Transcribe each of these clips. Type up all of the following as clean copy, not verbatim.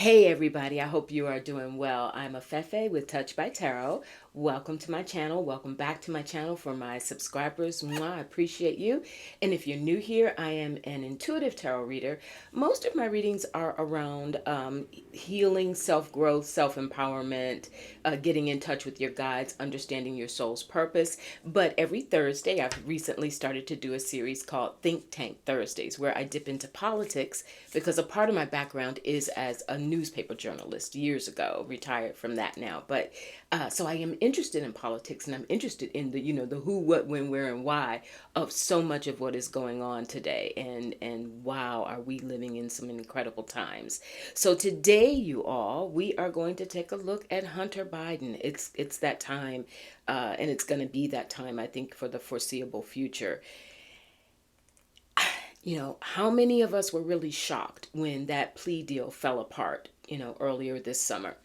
Hey everybody, I hope you are doing well. I'm Afefe with Touch by Tarot. Welcome to my channel. Welcome back to my channel for my subscribers. Mwah, I appreciate you. And if you're new here, I am an intuitive tarot reader. Most of my readings are around healing, self-growth, self-empowerment, getting in touch with your guides, understanding your soul's purpose. But every Thursday, I've recently started to do a series called Think Tank Thursdays, where I dip into politics because a part of my background is as a newspaper journalist years ago, retired from that now. But so I am interested in politics, and I'm interested in the who, what, when, where, and why of so much of what is going on today. And wow, are we living in some incredible times. So today, you all, we are going to take a look at Hunter Biden. It's that time, and it's going to be that time, I think, for the foreseeable future. How many of us were really shocked when that plea deal fell apart, earlier this summer?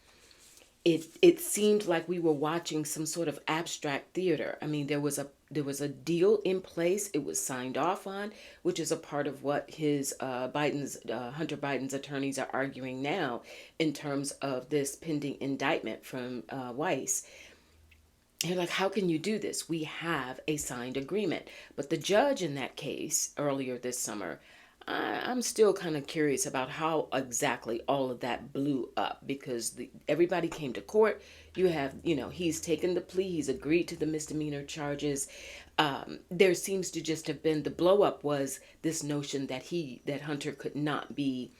It seemed like we were watching some sort of abstract theater. I mean, there was a deal in place. It was signed off on, which is a part of what his Biden's Hunter Biden's attorneys are arguing now in terms of this pending indictment from Weiss. You're like, how can you do this? We have a signed agreement. But the judge in that case earlier this summer, I'm still kind of curious about how exactly all of that blew up because everybody came to court. You have, he's taken the plea, he's agreed to the misdemeanor charges. There seems to just have been the blow up was this notion that Hunter could not be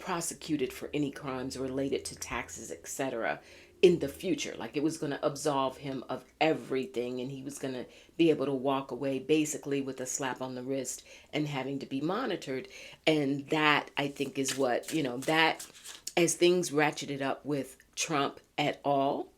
prosecuted for any crimes related to taxes, etc. in the future. Like it was going to absolve him of everything and he was going to be able to walk away basically with a slap on the wrist and having to be monitored. And that, I think, is what, that as things ratcheted up with Trump at all,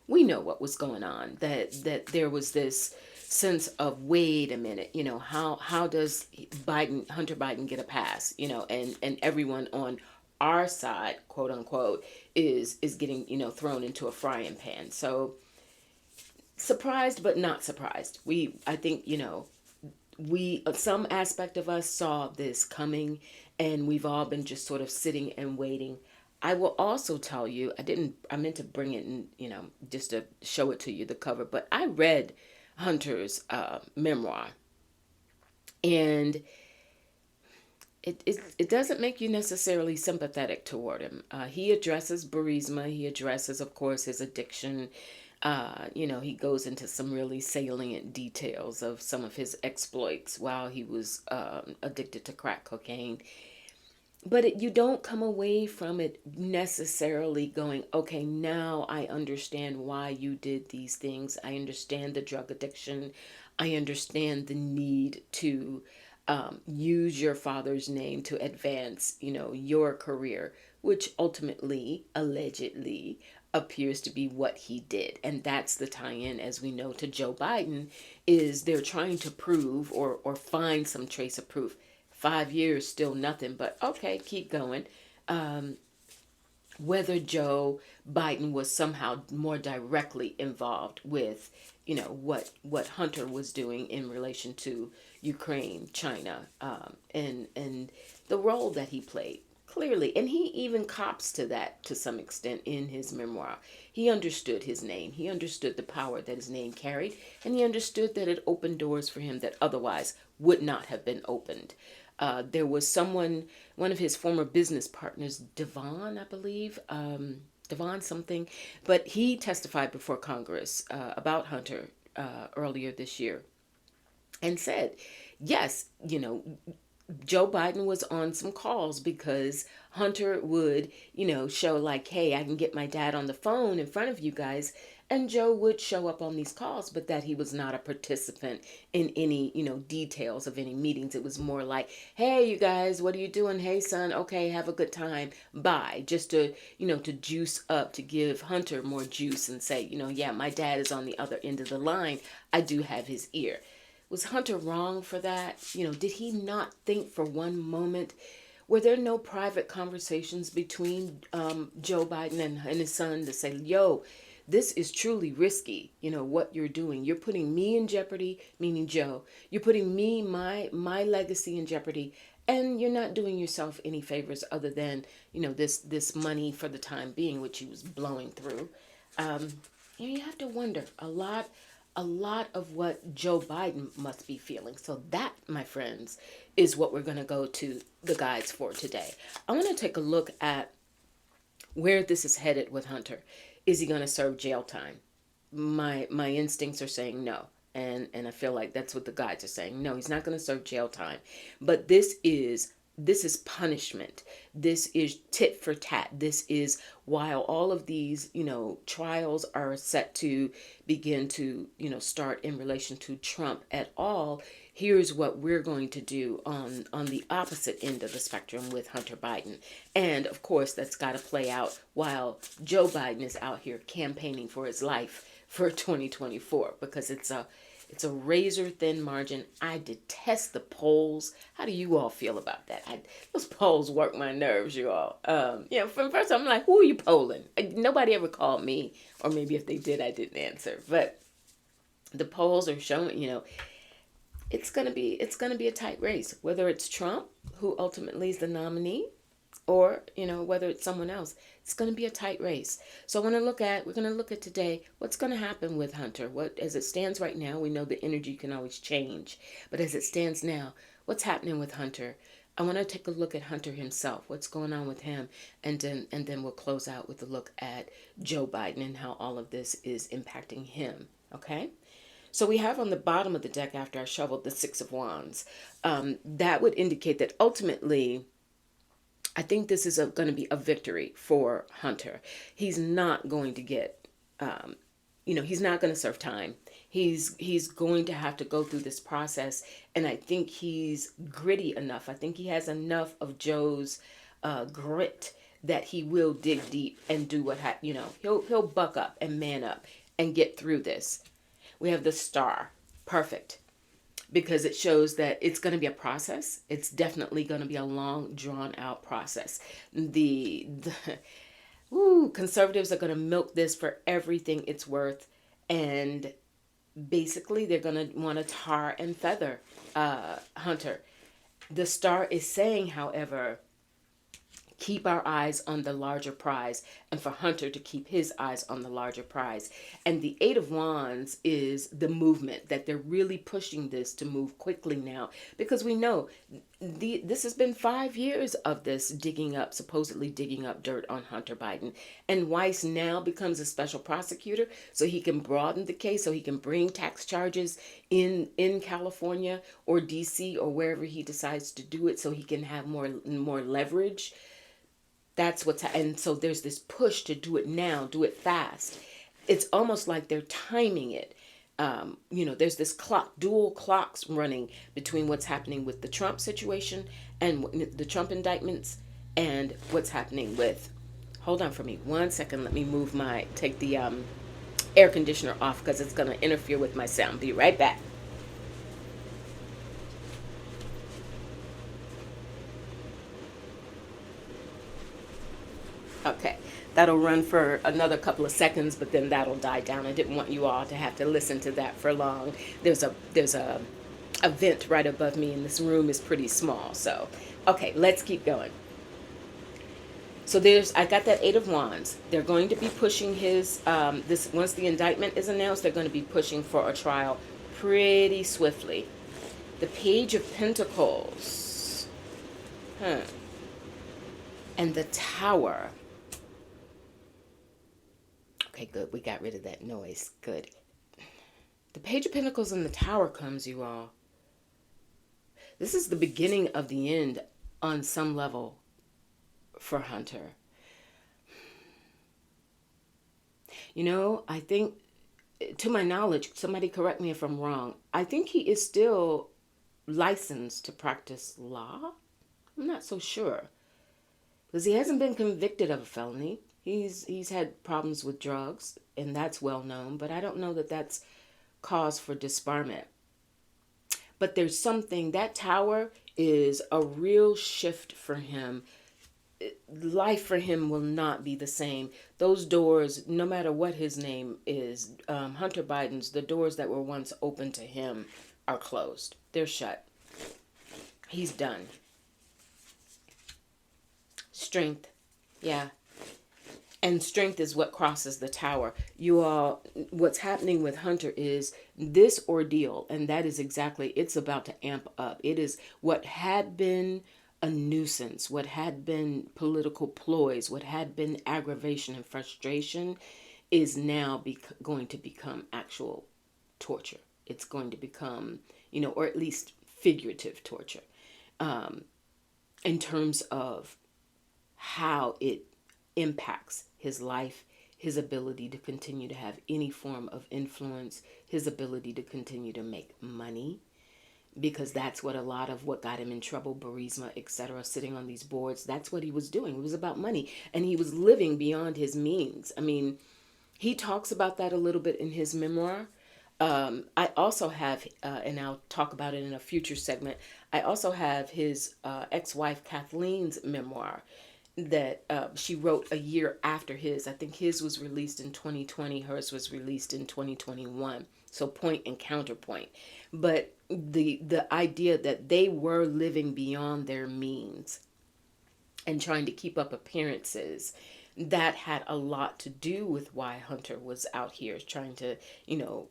we know what was going on, that there was this sense of, wait a minute, how does Hunter Biden get a pass, and everyone on our side, quote unquote, is getting, thrown into a frying pan. So surprised but not surprised. I think, we some aspect of us saw this coming, and we've all been just sort of sitting and waiting. I will also tell you, I meant to bring it in, just to show it to you, the cover, but I read Hunter's memoir, and it doesn't make you necessarily sympathetic toward him. He addresses Burisma. He addresses, of course, his addiction. He goes into some really salient details of some of his exploits while he was addicted to crack cocaine. But you don't come away from it necessarily going, okay, now I understand why you did these things. I understand the drug addiction. I understand the need to use your father's name to advance, your career, which ultimately, allegedly, appears to be what he did. And that's the tie-in, as we know, to Joe Biden, is they're trying to prove or find some trace of proof. 5 years, still nothing, but okay, keep going. Whether Joe Biden was somehow more directly involved with, what Hunter was doing in relation to Ukraine, China, and the role that he played. Clearly, and he even cops to that to some extent in his memoir. He understood his name. He understood the power that his name carried, and he understood that it opened doors for him that otherwise would not have been opened. There was one of his former business partners, Devon, I believe, Devon something, but he testified before Congress about Hunter earlier this year and said, yes, Joe Biden was on some calls because Hunter would, show like, hey, I can get my dad on the phone in front of you guys. And Joe would show up on these calls, but that he was not a participant in any, details of any meetings. It was more like, hey, you guys, what are you doing? Hey, son, okay, have a good time. Bye. Just to, to juice up, to give Hunter more juice and say, yeah, my dad is on the other end of the line. I do have his ear. Was Hunter wrong for that? Did he not think for one moment? Were there no private conversations between Joe Biden and his son to say, yo, this is truly risky, what you're doing. You're putting me in jeopardy, meaning Joe. You're putting me, my legacy in jeopardy, And you're not doing yourself any favors other than, this money for the time being, which he was blowing through. Um, you have to wonder a lot of what Joe Biden must be feeling. So that, my friends, is what we're going to go to the guides for today. I want to take a look at where this is headed with Hunter. Is he going to serve jail time? My instincts are saying no. And I feel like that's what the guides are saying. No, he's not going to serve jail time. But this is punishment. This is tit for tat. This is while all of these, trials are set to begin to, start in relation to Trump at all. Here's what we're going to do on the opposite end of the spectrum with Hunter Biden. And of course, that's got to play out while Joe Biden is out here campaigning for his life for 2024, because it's a razor thin margin. I detest the polls. How do you all feel about that? Those polls work my nerves, you all. From first I'm like, who are you polling? Nobody ever called me, or maybe if they did, I didn't answer. But the polls are showing, it's gonna be a tight race. Whether it's Trump, who ultimately is the nominee, or whether it's someone else, it's going to be a tight race. So we're going to look at today what's going to happen with Hunter. What, as it stands right now, we know the energy can always change, but as it stands now, what's happening with Hunter? I want to take a look at Hunter himself, what's going on with him, and then we'll close out with a look at Joe Biden and how all of this is impacting him. Okay. So we have on the bottom of the deck, after I shoveled the Six of Wands, that would indicate that ultimately, I think this is going to be a victory for Hunter. He's not going to get, he's not going to serve time. He's going to have to go through this process, and I think he's gritty enough. I think he has enough of Joe's grit that he will dig deep and do he'll buck up and man up and get through this. We have the Star, perfect, because it shows that it's going to be a process. It's definitely going to be a long, drawn-out process. The conservatives are going to milk this for everything it's worth, and basically they're going to want to tar and feather Hunter. The Star is saying, however, keep our eyes on the larger prize, and for Hunter to keep his eyes on the larger prize. And the Eight of Wands is the movement, that they're really pushing this to move quickly now, because we know this has been 5 years of this supposedly digging up dirt on Hunter Biden. And Weiss now becomes a special prosecutor, so he can broaden the case, so he can bring tax charges in California or DC or wherever he decides to do it, so he can have more leverage. That's and so there's this push to do it now, do it fast. It's almost like they're timing it. There's this dual clocks running between what's happening with the Trump situation and the Trump indictments, and what's happening with, hold on for me 1 second. Let me take the air conditioner off, because it's going to interfere with my sound. Be right back. Okay, that'll run for another couple of seconds, but then that'll die down. I didn't want you all to have to listen to that for long. There's a vent right above me, and this room is pretty small. So, okay, let's keep going. So I got that Eight of Wands. They're going to be pushing his, once the indictment is announced, they're going to be pushing for a trial pretty swiftly. The Page of Pentacles. And the Tower. Okay, good. We got rid of that noise. Good. The Page of Pentacles and the Tower comes, you all. This is the beginning of the end on some level for Hunter. I think, to my knowledge, somebody correct me if I'm wrong, I think he is still licensed to practice law. I'm not so sure, because he hasn't been convicted of a felony. He's had problems with drugs, and that's well known, but I don't know that that's cause for disbarment. But there's something, that Tower is a real shift for him. Life for him will not be the same. Those doors, no matter what his name is, Hunter Biden's, the doors that were once open to him are closed. They're shut. He's done. Strength. Yeah. And strength is what crosses the tower. You all, what's happening with Hunter is this ordeal, and that is exactly, it's about to amp up. It is what had been a nuisance, what had been political ploys, what had been aggravation and frustration is now going to become actual torture. It's going to become, or at least figurative torture, in terms of how it impacts his life, his ability to continue to have any form of influence, his ability to continue to make money, because that's what a lot of what got him in trouble, Burisma, etc., sitting on these boards, that's what he was doing. It was about money, and he was living beyond his means. I mean, he talks about that a little bit in his memoir. I also have, and I'll talk about it in a future segment, I also have his ex-wife Kathleen's memoir that she wrote a year after his. I think his was released in 2020, hers was released in 2021. So point and counterpoint. But the idea that they were living beyond their means and trying to keep up appearances, that had a lot to do with why Hunter was out here trying to,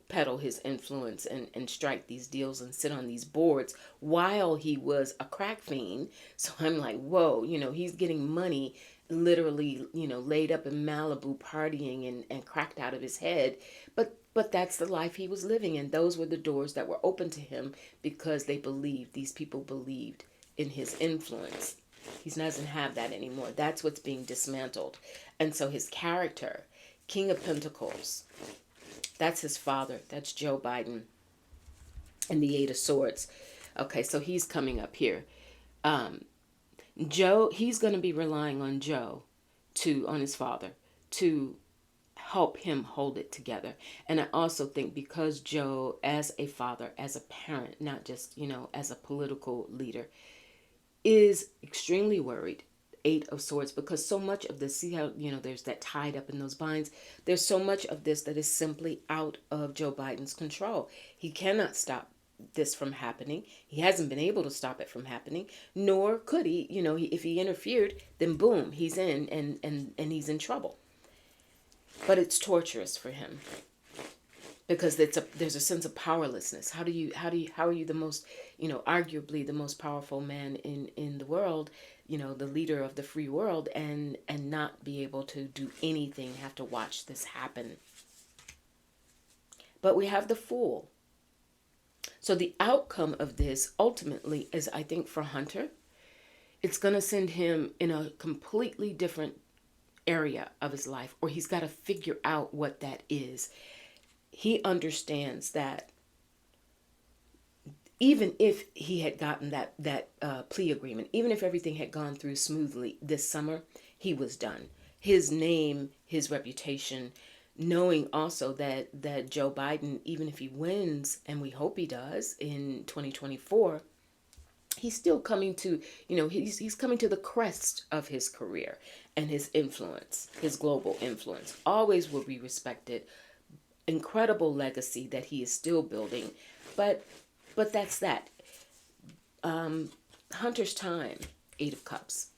peddle his influence and strike these deals and sit on these boards while he was a crack fiend. So I'm like, whoa, he's getting money literally, laid up in Malibu partying and cracked out of his head. But that's the life he was living, and those were the doors that were open to him because these people believed in his influence. He doesn't have that anymore. That's what's being dismantled. And so his character, King of Pentacles, that's his father. That's Joe Biden. And the Eight of Swords. Okay, so he's coming up here. Joe, he's going to be relying on on his father, to help him hold it together. And I also think because Joe, as a father, as a parent, not just, as a political leader, is extremely worried, Eight of Swords, because so much of this, see how, there's that tied up in those binds. There's so much of this that is simply out of Joe Biden's control. He cannot stop this from happening. He hasn't been able to stop it from happening, nor could he, if he interfered, then boom, he's in and he's in trouble. But it's torturous for him because there's a sense of powerlessness. How are you the most, arguably the most powerful man in the world, the leader of the free world, and not be able to do anything, have to watch this happen. But we have the Fool. So the outcome of this ultimately is, I think, for Hunter, it's going to send him in a completely different area of his life, or he's got to figure out what that is. He understands that even if he had gotten that plea agreement, even if everything had gone through smoothly this summer, he was done. His name, his reputation, knowing also that Joe Biden, even if he wins, and we hope he does in 2024, he's still coming to, he's coming to the crest of his career, and his influence, his global influence, always will be respected. Incredible legacy that he is still building, but that's that. Hunter's time, Eight of Cups.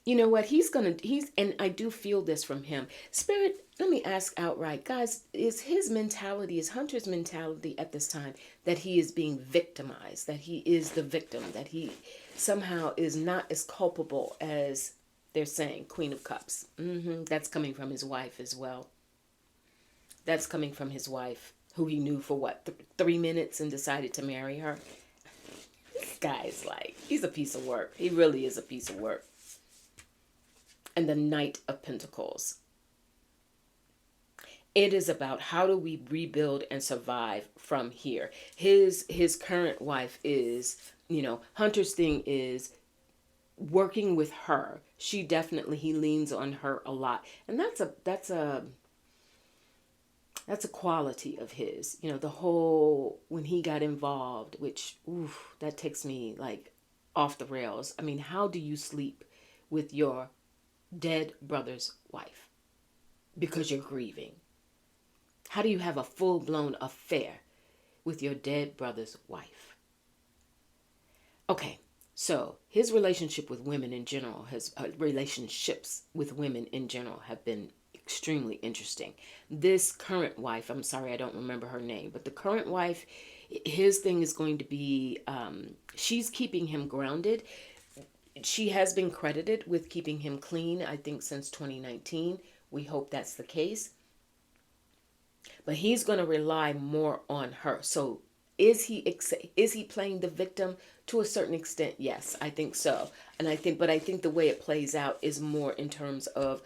You know what? And I do feel this from him. Spirit, let me ask outright, guys, is Hunter's mentality at this time that he is being victimized, that he is the victim, that he somehow is not as culpable as they're saying? Queen of Cups. That's coming from his wife as well. That's coming from his wife, who he knew for what, 3 minutes and decided to marry her. This guy's he's a piece of work. He really is a piece of work. And the Knight of Pentacles. It is about how do we rebuild and survive from here. His current wife is, Hunter's thing is working with her. He leans on her a lot. And that's a quality of his. The whole, when he got involved, which, that takes me off the rails. I mean, how do you sleep with your dead brother's wife because you're grieving? How do you have a full-blown affair with your dead brother's wife? Okay, so his relationship with women in general relationships with women in general have been extremely interesting. This current wife, I'm sorry, I don't remember her name, but the current wife, his thing is going to be, she's keeping him grounded. She has been credited with keeping him clean, I think, since 2019. We hope that's the case. But he's going to rely more on her. So is he playing the victim to a certain extent? Yes, I think so. And I think the way it plays out is more in terms of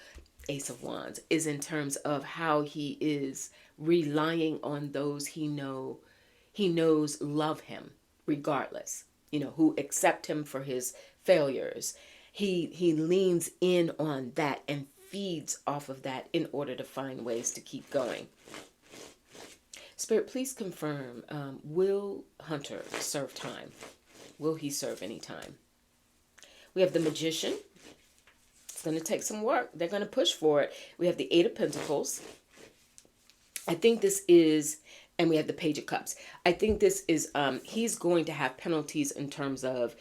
Ace of Wands, is in terms of how he is relying on those he knows love him regardless, who accept him for his failures. He leans in on that and feeds off of that in order to find ways to keep going. Spirit, please confirm, will Hunter serve time? Will he serve any time? We have the Magician. It's going to take some work. They're going to push for it. We have the Eight of Pentacles. I think this is, and we have the Page of Cups. I think this is, he's going to have penalties in terms of,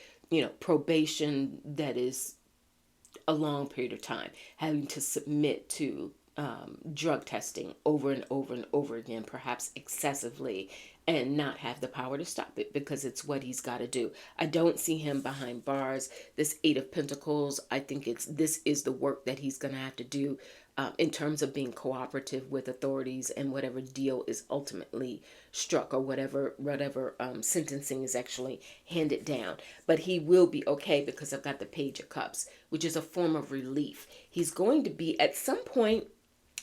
probation that is a long period of time, having to submit to drug testing over and over and over again, perhaps excessively, and not have the power to stop it because it's what he's got to do. I don't see him behind bars. This Eight of Pentacles, I think this is the work that he's going to have to do in terms of being cooperative with authorities and whatever deal is ultimately struck, or whatever sentencing is actually handed down. But he will be okay because I've got the Page of Cups, which is a form of relief. He's going to be, at some point,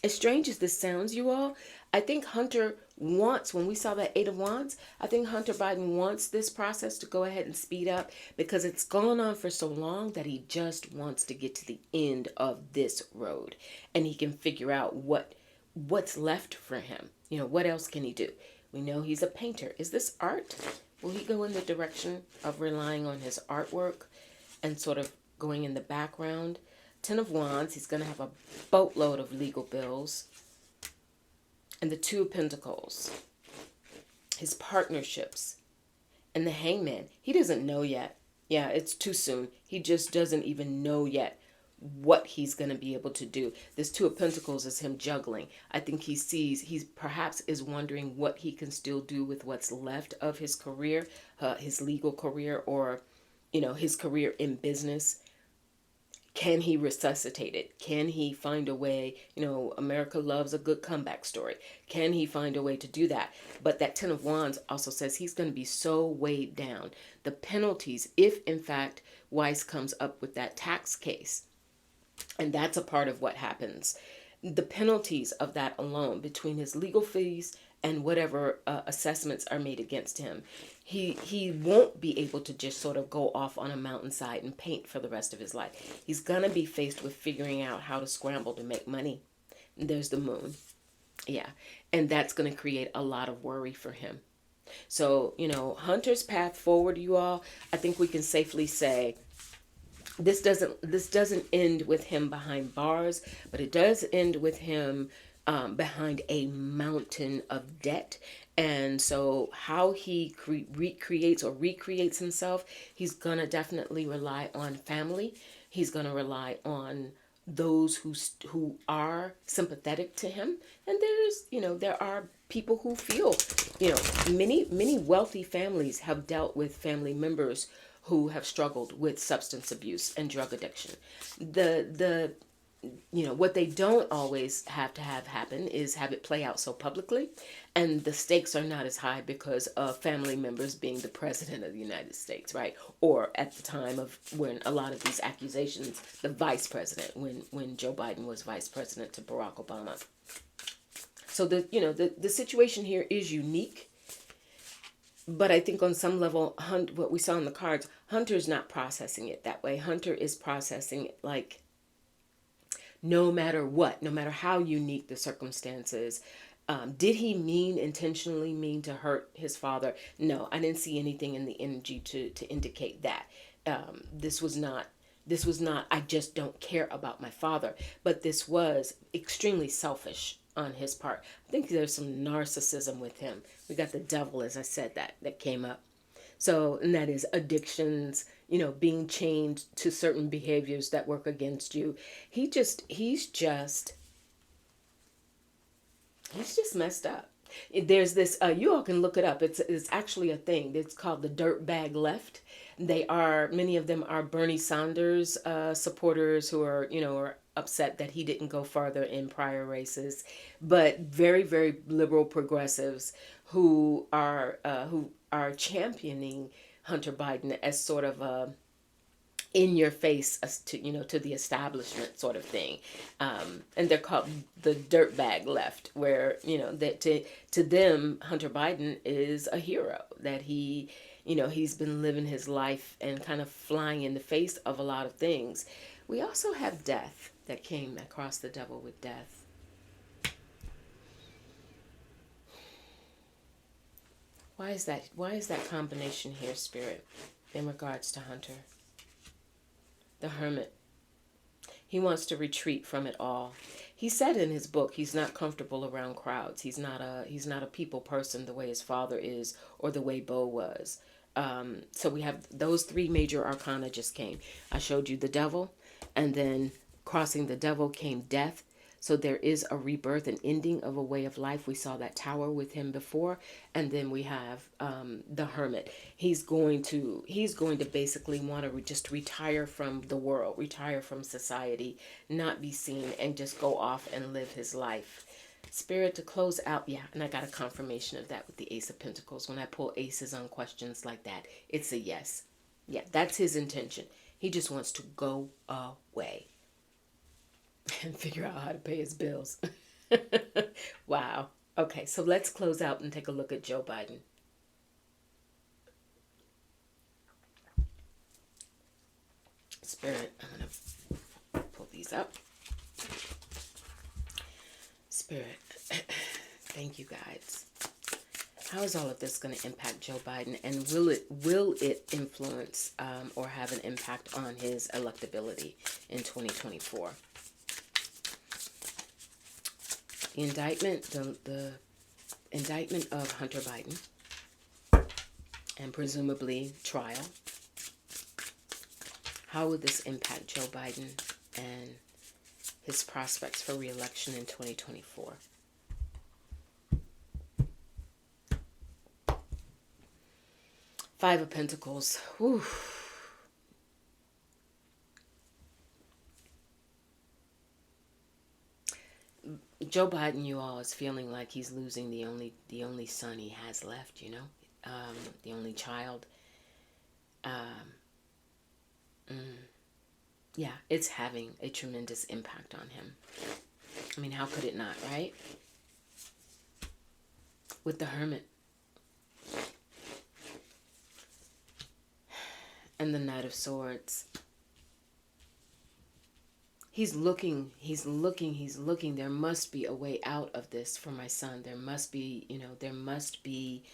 as strange as this sounds, you all, I think Hunter wants, when we saw that Eight of Wands, I think Hunter Biden wants this process to go ahead and speed up because it's gone on for so long that he just wants to get to the end of this road and he can figure out what's left for him. What else can he do? We know he's a painter. Is this art? Will he go in the direction of relying on his artwork and sort of going in the background? Ten of Wands, he's going to have a boatload of legal bills. And the Two of Pentacles, his partnerships. And the Hangman, he doesn't know yet. Yeah, it's too soon. He just doesn't even know yet what he's going to be able to do. This Two of Pentacles is him juggling. I think he perhaps is wondering what he can still do with what's left of his career, his legal career, or, his career in business. Can he resuscitate it? Can he find a way? America loves a good comeback story. Can he find a way to do that? But that Ten of Wands also says he's going to be so weighed down. The penalties, if in fact Weiss comes up with that tax case, and that's a part of what happens, the penalties of that alone, between his legal fees and whatever assessments are made against him, he won't be able to just sort of go off on a mountainside and paint for the rest of his life. He's going to be faced with figuring out how to scramble to make money. And there's the Moon. Yeah. And that's going to create a lot of worry for him. So, Hunter's path forward, you all, I think we can safely say this doesn't end with him behind bars, but it does end with him behind a mountain of debt. And so how he recreates himself, he's going to definitely rely on family. He's going to rely on those who are sympathetic to him. And there are people who feel, many wealthy families have dealt with family members who have struggled with substance abuse and drug addiction. What they don't always have to have happen is have it play out so publicly, and the stakes are not as high because of family members being the president of the United States, right? Or at the time of when a lot of these accusations, the vice president, when Joe Biden was vice president to Barack Obama. So the situation here is unique. But I think on some level, what we saw in the cards, Hunter's not processing it that way. Hunter is processing it like, no matter what, no matter how unique the circumstances, did he intentionally mean to hurt his father? No, I didn't see anything in the energy to indicate that. This was not, I just don't care about my father. But this was extremely selfish on his part. I think there's some narcissism with him. We got the Devil, as I said, that came up. So, and that is addictions, being chained to certain behaviors that work against you. He's just messed up. There's this, you all can look it up. It's actually a thing. It's called the dirt bag left. Many of them are Bernie Sanders supporters who are upset that he didn't go farther in prior races, but very, very liberal progressives who are championing Hunter Biden as sort of a in your face to the establishment sort of thing, and they're called the dirtbag left, where that to them Hunter Biden is a hero, that he's been living his life and kind of flying in the face of a lot of things. We also have death that came across the devil with death. Why is that combination here, Spirit, in regards to Hunter? The Hermit. He wants to retreat from it all. He said in his book he's not comfortable around crowds. He's not a people person the way his father is, or the way Bo was. So we have those three major arcana just came. I showed you the devil, and then crossing the devil came death. So there is a rebirth, an ending of a way of life. We saw that tower with him before, and then we have the hermit. He's going to basically want to just retire from the world, retire from society, not be seen, and just go off and live his life. Spirit, to close out, yeah, and I got a confirmation of that with the Ace of Pentacles. When I pull aces on questions like that, it's a yes. Yeah, that's his intention. He just wants to go away and figure out how to pay his bills. Wow. Okay, so let's close out and take a look at Joe Biden. Spirit, I'm going to pull these up. Spirit, thank you guys. How is all of this going to impact Joe Biden, and will it influence or have an impact on his electability in 2024? The indictment of Hunter Biden, and presumably trial. How will this impact Joe Biden and his prospects for re-election in 2024? Five of Pentacles. Whew. Joe Biden, you all, is feeling like he's losing the only son he has left, the only child. Yeah, it's having a tremendous impact on him. I mean, how could it not, right? With the Hermit and the Knight of Swords. He's looking. There must be a way out of this for my son. There must be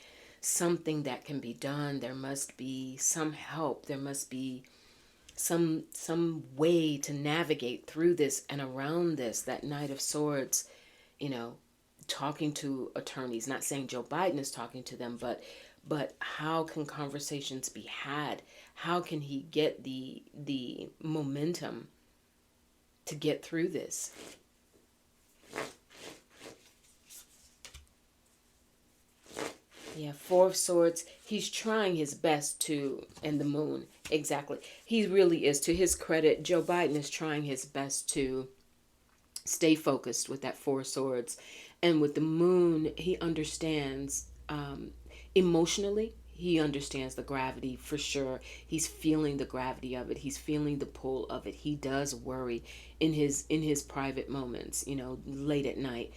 something that can be done. There must be some help. There must be some way to navigate through this and around this. That Knight of Swords, talking to attorneys, not saying Joe Biden is talking to them, but how can conversations be had? How can he get the momentum to get through this? Yeah, Four of Swords. He's trying his best to, and the Moon, exactly. He really is. To his credit, Joe Biden is trying his best to stay focused with that Four of Swords. And with the Moon, he understands emotionally. He understands the gravity for sure. He's feeling the gravity of it. He's feeling the pull of it. He does worry in his private moments, late at night.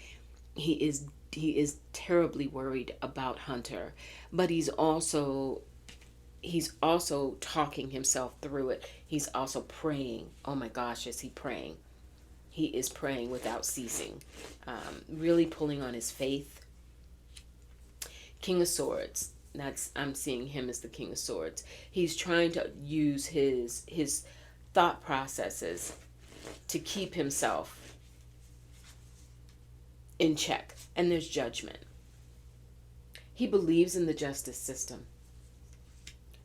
He is terribly worried about Hunter, but he's also talking himself through it. He's also praying. Oh my gosh, is he praying? He is praying without ceasing, really pulling on his faith. King of Swords. I'm seeing him as the King of Swords. He's trying to use his thought processes to keep himself in check. And there's judgment. He believes in the justice system.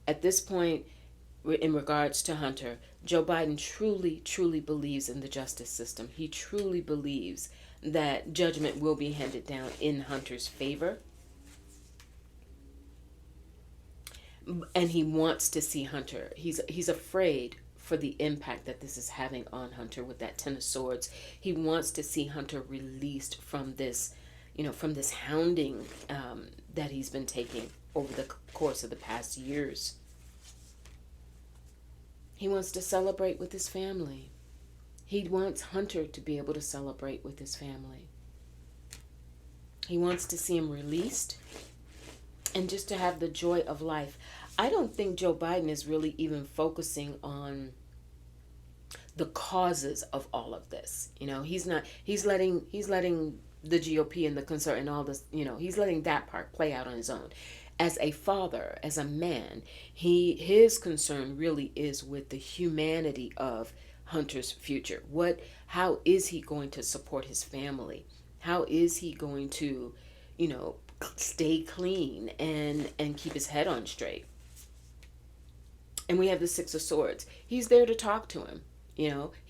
At this point, in regards to Hunter, Joe Biden truly, truly believes in the justice system. He truly believes that judgment will be handed down in Hunter's favor. And he wants to see Hunter. He's afraid for the impact that this is having on Hunter with that Ten of Swords. He wants to see Hunter released from this, from this hounding that he's been taking over the course of the past years. He wants to celebrate with his family. He wants Hunter to be able to celebrate with his family. He wants to see him released and just to have the joy of life. I don't think Joe Biden is really even focusing on the causes of all of this. He's letting the GOP and the concern and all this, he's letting that part play out on his own. As a father, as a man, his concern really is with the humanity of Hunter's future. How is he going to support his family? How is he going to, stay clean and keep his head on straight? And we have the Six of Swords. He's there to talk to him.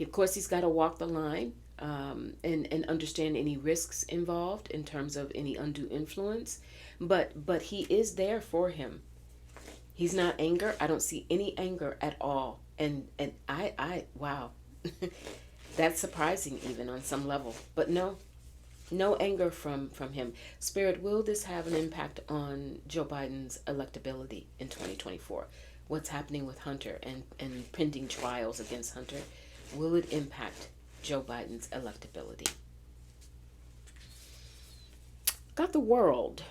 Of course, he's got to walk the line and understand any risks involved in terms of any undue influence. But he is there for him. He's not anger. I don't see any anger at all. And I wow. That's surprising even on some level. But no anger from him. Spirit, will this have an impact on Joe Biden's electability in 2024? What's happening with Hunter and pending trials against Hunter? Will it impact Joe Biden's electability? Got the World.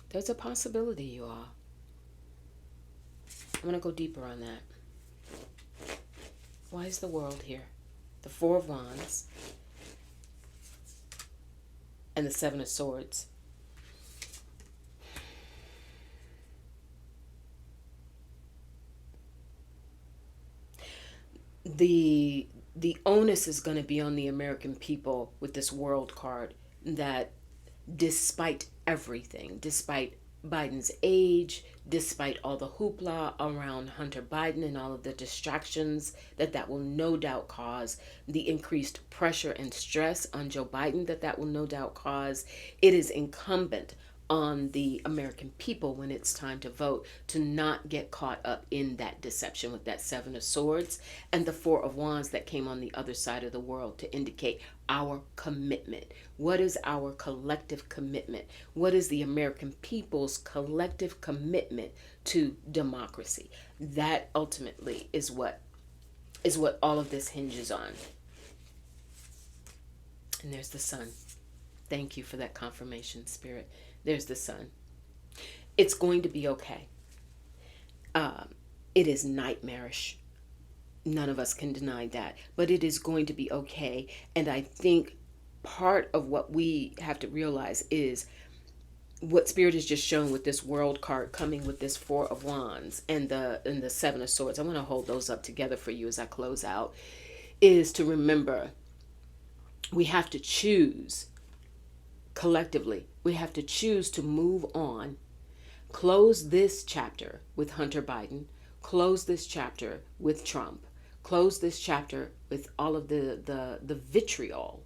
There's a possibility, you all. I'm going to go deeper on that. Why is the World here? The Four of Wands and the Seven of Swords. The onus is going to be on the American people with this World card, that despite everything, despite Biden's age, despite all the hoopla around Hunter Biden and all of the distractions that will no doubt cause, the increased pressure and stress on Joe Biden that will no doubt cause, it is incumbent on the American people when it's time to vote to not get caught up in that deception with that Seven of Swords and the Four of Wands that came on the other side of the world to indicate our commitment. What is our collective commitment? What is the American people's collective commitment to democracy? That ultimately is what all of this hinges on. And there's the Sun. Thank you for that confirmation, Spirit. There's the Sun. It's going to be okay. It is nightmarish. None of us can deny that. But it is going to be okay. And I think part of what we have to realize is what Spirit has just shown with this World card coming with this Four of Wands and the Seven of Swords. I want to hold those up together for you as I close out. Is to remember we have to choose collectively. We have to choose to move on, close this chapter with Hunter Biden, close this chapter with Trump, close this chapter with all of the vitriol,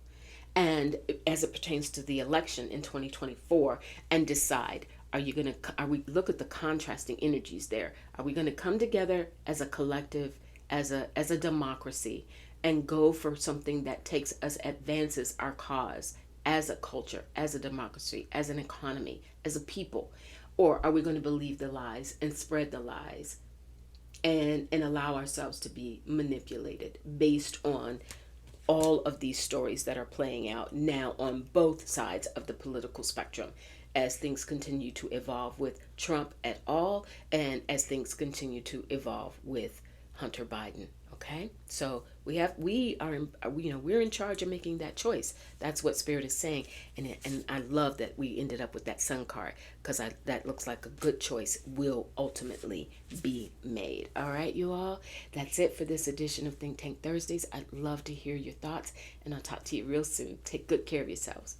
and as it pertains to the election in 2024, and decide, are we look at the contrasting energies there? Are we going to come together as a collective, as a democracy, and go for something that takes us, advances our cause as a culture, as a democracy, as an economy, as a people? Or are we going to believe the lies and spread the lies and allow ourselves to be manipulated based on all of these stories that are playing out now on both sides of the political spectrum as things continue to evolve with Trump et al. And as things continue to evolve with Hunter Biden? Okay, so we're in charge of making that choice. That's what Spirit is saying, and I love that we ended up with that Sun card, because that looks like a good choice will ultimately be made. All right, you all, that's it for this edition of Think Tank Thursdays. I'd love to hear your thoughts, and I'll talk to you real soon. Take good care of yourselves.